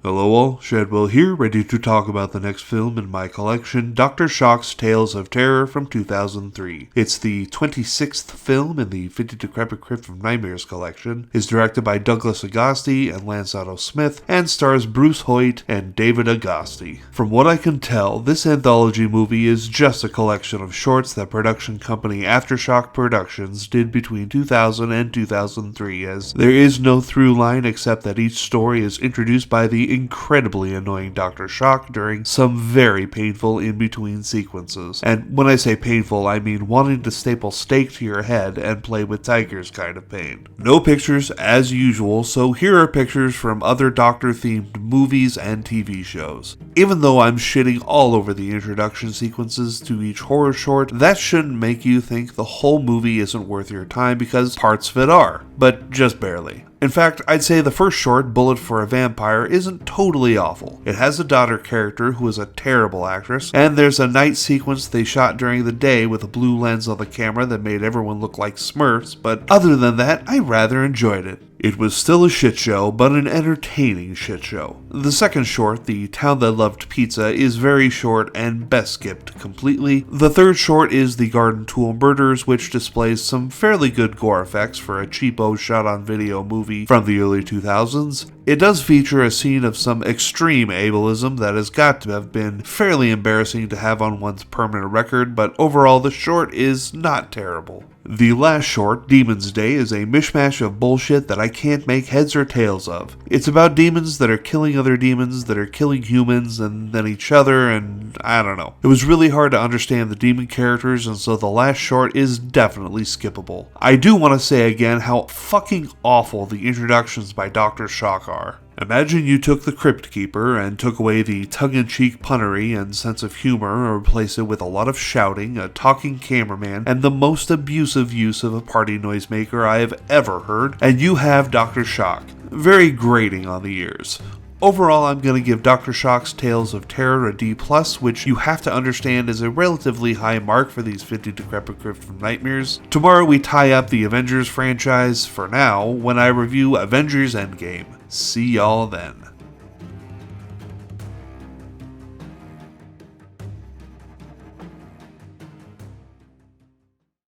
Hello all, Shadwell here, ready to talk about the next film in my collection, Dr. Shock's Tales of Terror from 2003. It's the 26th film in the 50 Decrepit Crypt of Nightmares collection, is directed by Douglas Agosti and Lance Otto Smith, and stars Bruce Hoyt and David Agosti. From what I can tell, this anthology movie is just a collection of shorts that production company Aftershock Productions did between 2000 and 2003, as there is no through line except that each story is introduced by the incredibly annoying Dr. Shock during some very painful in-between sequences. And when I say painful, I mean wanting to staple steak to your head and play with tigers kind of pain. No pictures as usual, so here are pictures from other Doctor-themed movies and TV shows. Even though I'm shitting all over the introduction sequences to each horror short, that shouldn't make you think the whole movie isn't worth your time, because parts of it are, but just barely. In fact, I'd say the first short, Bullet for a Vampire, isn't totally awful. It has a daughter character who is a terrible actress, and there's a night sequence they shot during the day with a blue lens on the camera that made everyone look like Smurfs, but other than that, I rather enjoyed it. It was still a shit show, but an entertaining shit show. The second short, The Town That Loved Pizza, is very short and best skipped completely. The third short is The Garden Tool Murders, which displays some fairly good gore effects for a cheapo shot-on-video movie from the early 2000s. It does feature a scene of some extreme ableism that has got to have been fairly embarrassing to have on one's permanent record, but overall the short is not terrible. The last short, Demon's Day, is a mishmash of bullshit that I can't make heads or tails of. It's about demons that are killing other demons that are killing humans and then each other, and I don't know. It was really hard to understand the demon characters, and so the last short is definitely skippable. I do want to say again how fucking awful the introductions by Dr. Shock are. Imagine you took the Crypt Keeper and took away the tongue-in-cheek punnery and sense of humor and replaced it with a lot of shouting, a talking cameraman, and the most abusive use of a party noisemaker I have ever heard, and you have Dr. Shock. Very grating on the ears. Overall, I'm going to give Dr. Shock's Tales of Terror a D+, which you have to understand is a relatively high mark for these 50 Decrepit Crypt of Nightmares. Tomorrow we tie up the Avengers franchise, for now, when I review Avengers Endgame. See y'all then.